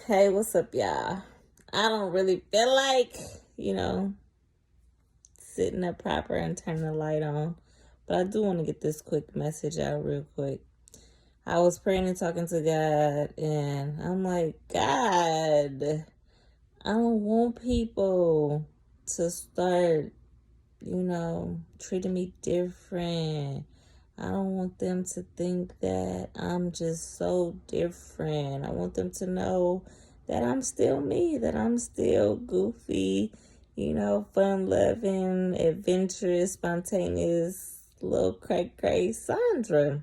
Hey, what's up, y'all? I don't really feel like, you know, sitting up proper and turning the light on, but I do want to get this quick message out real quick. I was praying and talking to God, and I'm like, God, I don't want people to start, treating me different. I don't want them to think that I'm just so different. I want them to know that I'm still me, that I'm still goofy, fun loving, adventurous, spontaneous, little cray Sandra.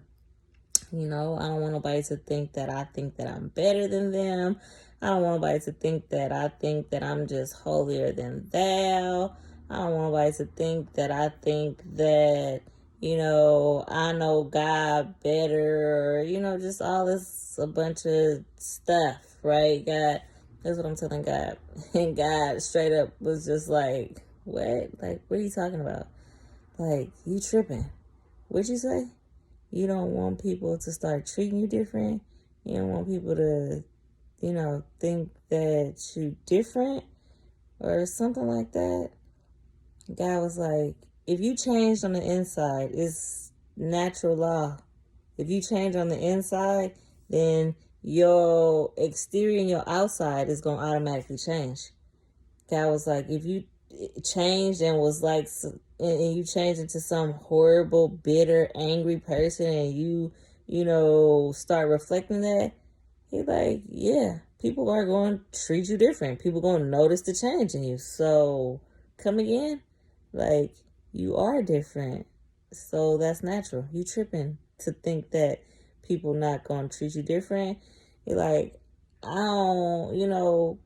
I don't want nobody to think that I think that I'm better than them. I don't want nobody to think that I think that I'm just holier than thou. I don't want nobody to think that I think that, I know God better, or, just all this, a bunch of stuff, right? God, that's what I'm telling God. And God straight up was just like, what? Like, what are you talking about? Like, you tripping. What'd you say? You don't want people to start treating you different. You don't want people to, think that you different or something like that. God was like, if you changed on the inside, it's natural law. If you change on the inside, then your exterior and your outside is going to automatically change. God was like, if you changed and was like, and you changed into some horrible, bitter, angry person, and start reflecting that, he's like, yeah, people are going to treat you different. People going to notice the change in you. So come again, like, you are different. So that's natural. You tripping to think that people not going to treat you different. You're like, I don't,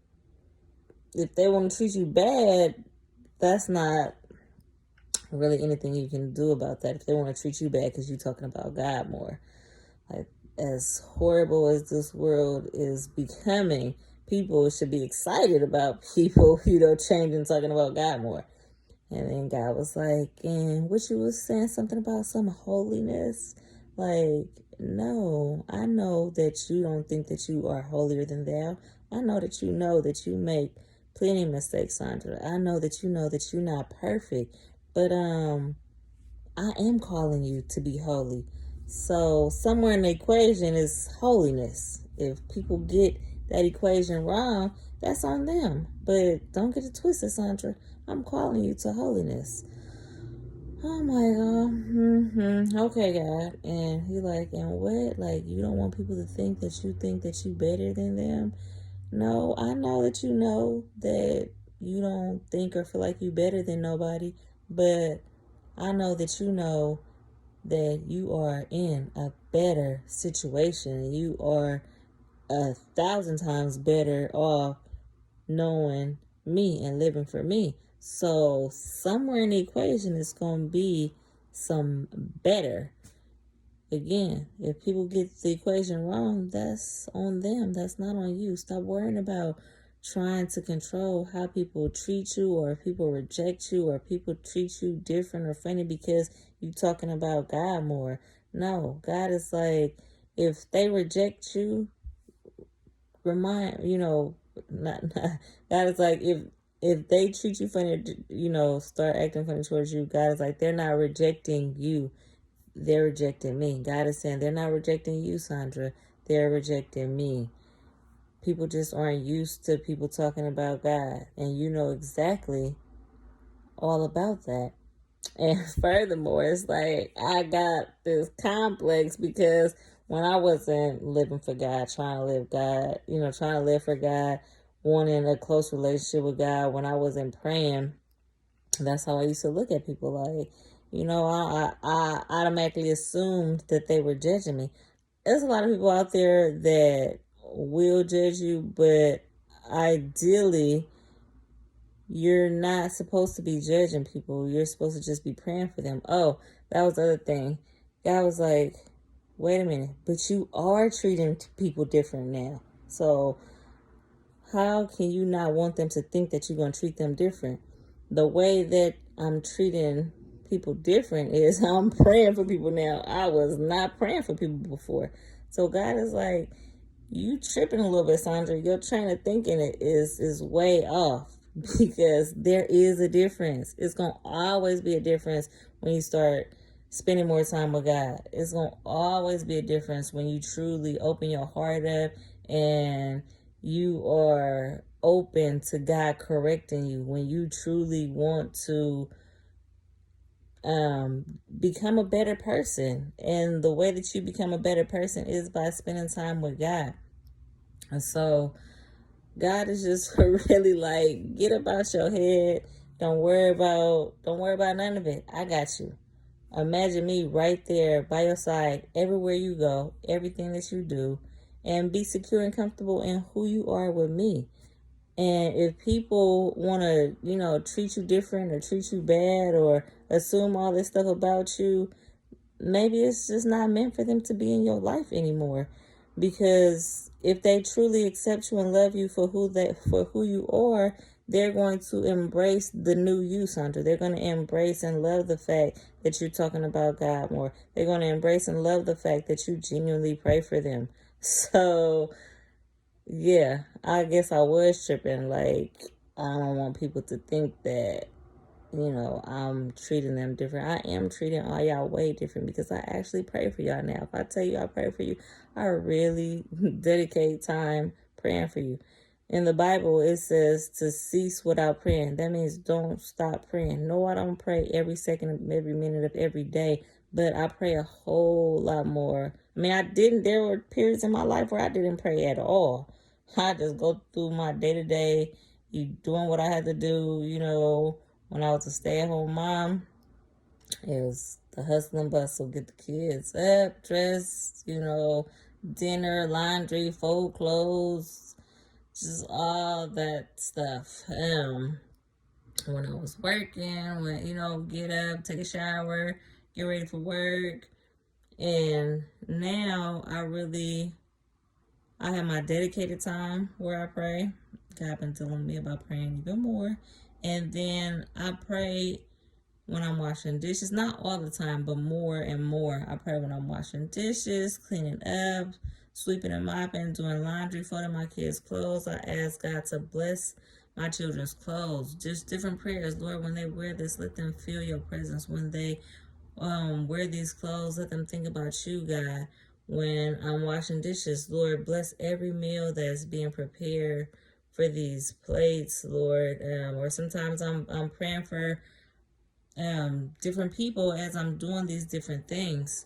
if they want to treat you bad, that's not really anything you can do about that. If they want to treat you bad because you're talking about God more. Like, as horrible as this world is becoming, people should be excited about people, changing, talking about God more. And then God was like, and what you was saying, something about some holiness? Like, no, I know that you don't think that you are holier than thou. I know that you make plenty of mistakes, Sandra. I know that you're not perfect. But I am calling you to be holy. So somewhere in the equation is holiness. If people get that equation wrong, that's on them. But don't get it twisted, Sandra. I'm calling you to holiness. Oh my God. Okay, God. And he like, and what? Like, you don't want people to think that you better than them? No, I know that you don't think or feel like you better than nobody, but I know that that you are in a better situation. You are 1,000 times better off knowing me and living for me. So somewhere in the equation is going to be some better. Again, if people get the equation wrong, that's on them. That's not on you. Stop worrying about trying to control how people treat you, or if people reject you, or people treat you different or funny because you talking about God more. No, God is like, if they reject you, God is like, if they treat you funny, start acting funny towards you, God is like, they're not rejecting you. They're rejecting me. God is saying they're not rejecting you, Sandra. They're rejecting me. People just aren't used to people talking about God. And you know exactly all about that. And furthermore, it's like I got this complex because when I wasn't living for God, trying to live God, trying to live for God, wanting a close relationship with God, when I wasn't praying, that's how I used to look at people. Like, I automatically assumed that they were judging me. There's a lot of people out there that will judge you, but ideally, you're not supposed to be judging people. You're supposed to just be praying for them. Oh, that was the other thing. God was like, wait a minute, but you are treating people different now. So how can you not want them to think that you're going to treat them different? The way that I'm treating people different is I'm praying for people now. I was not praying for people before. So God is like, you tripping a little bit, Sandra. Your train of thinking is way off because there is a difference. It's gonna always be a difference when you start spending more time with God. It's gonna always be a difference when you truly open your heart up and you are open to God correcting you. When you truly want to become a better person, and the way that you become a better person is by spending time with God. And so God is just really like, get up out your head. Don't worry about none of it. I got you. Imagine me right there by your side everywhere you go, everything that you do, and be secure and comfortable in who you are with me. And if people want to, treat you different or treat you bad or assume all this stuff about you, maybe it's just not meant for them to be in your life anymore. Because if they truly accept you and love you for who you are, they're going to embrace the new you, Sandra. They're going to embrace and love the fact that you're talking about God more. They're going to embrace and love the fact that you genuinely pray for them. So, yeah, I guess I was tripping. Like, I don't want people to think that I'm treating them different. I am treating all y'all way different because I actually pray for y'all now. If I tell you I pray for you, I really dedicate time praying for you. In the Bible, it says to cease without praying. That means don't stop praying. No, I don't pray every second of every minute of every day, but I pray a whole lot more. I mean, there were periods in my life where I didn't pray at all. I just go through my day-to-day, doing what I had to do, when I was a stay-at-home mom. It was the hustle and bustle, get the kids up, dressed, dinner, laundry, fold clothes, just all that stuff. When I was working, get up, take a shower, get ready for work. And now I have my dedicated time where I pray. God been telling me about praying even more. And then I pray when I'm washing dishes. Not all the time, but more and more. I pray when I'm washing dishes, cleaning up, sweeping and mopping, doing laundry, folding my kids' clothes. I ask God to bless my children's clothes. Just different prayers. Lord, when they wear this, let them feel your presence. When they wear these clothes, let them think about you, God. When I'm washing dishes, Lord, bless every meal that's being prepared for these plates, Lord. Or sometimes I'm praying for different people as I'm doing these different things.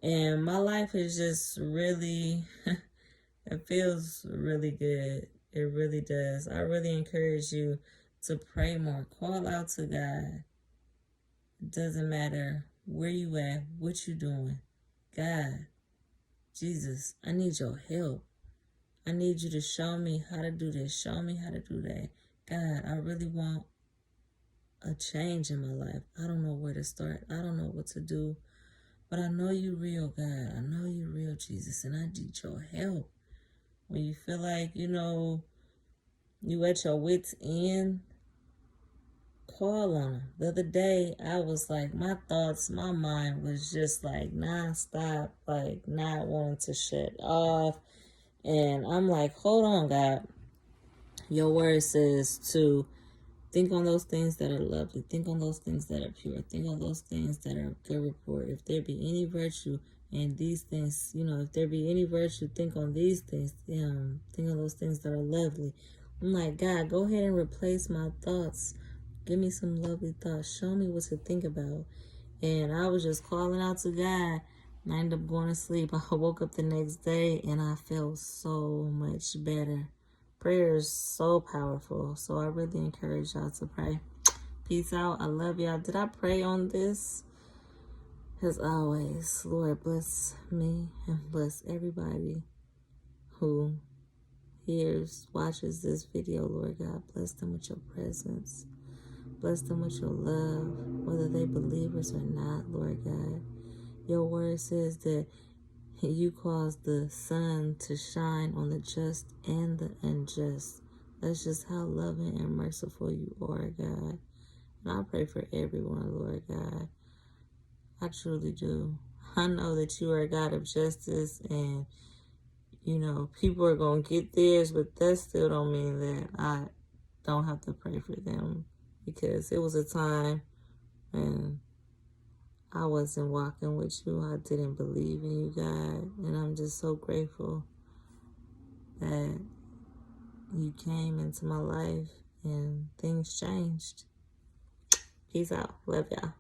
And my life is just really, it feels really good. It really does. I really encourage you to pray more. Call out to God. It doesn't matter where you at, what you doing. God, Jesus, I need your help. I need you to show me how to do this. Show me how to do that. God, I really want a change in my life. I don't know where to start. I don't know what to do. But I know you real, God. I know you real, Jesus. And I need your help. When you feel like, you at your wit's end, call on him. The other day, I was like, my mind was just like nonstop, like not wanting to shut off. And I'm like, hold on, God. Your word says to think on those things that are lovely. Think on those things that are pure. Think on those things that are good report. If there be any virtue in these things, if there be any virtue, think on these things. Think on those things that are lovely. I'm like, God, go ahead and replace my thoughts. Give me some lovely thoughts. Show me what to think about. And I was just calling out to God. And I ended up going to sleep. I woke up the next day and I felt so much better. Prayer is so powerful. So I really encourage y'all to pray. Peace out. I love y'all. Did I pray on this? As always, Lord, bless me and bless everybody who watches this video, Lord God. Bless them with your presence. Bless them with your love, whether they believers or not, Lord God. Your word says that you cause the sun to shine on the just and the unjust. That's just how loving and merciful you are, God. And I pray for everyone, Lord God. I truly do. I know that you are a God of justice and you know, people are going to get theirs, but that still don't mean that I don't have to pray for them, because it was a time when I wasn't walking with you. I didn't believe in you, God, and I'm just so grateful that you came into my life and things changed. Peace out. Love y'all.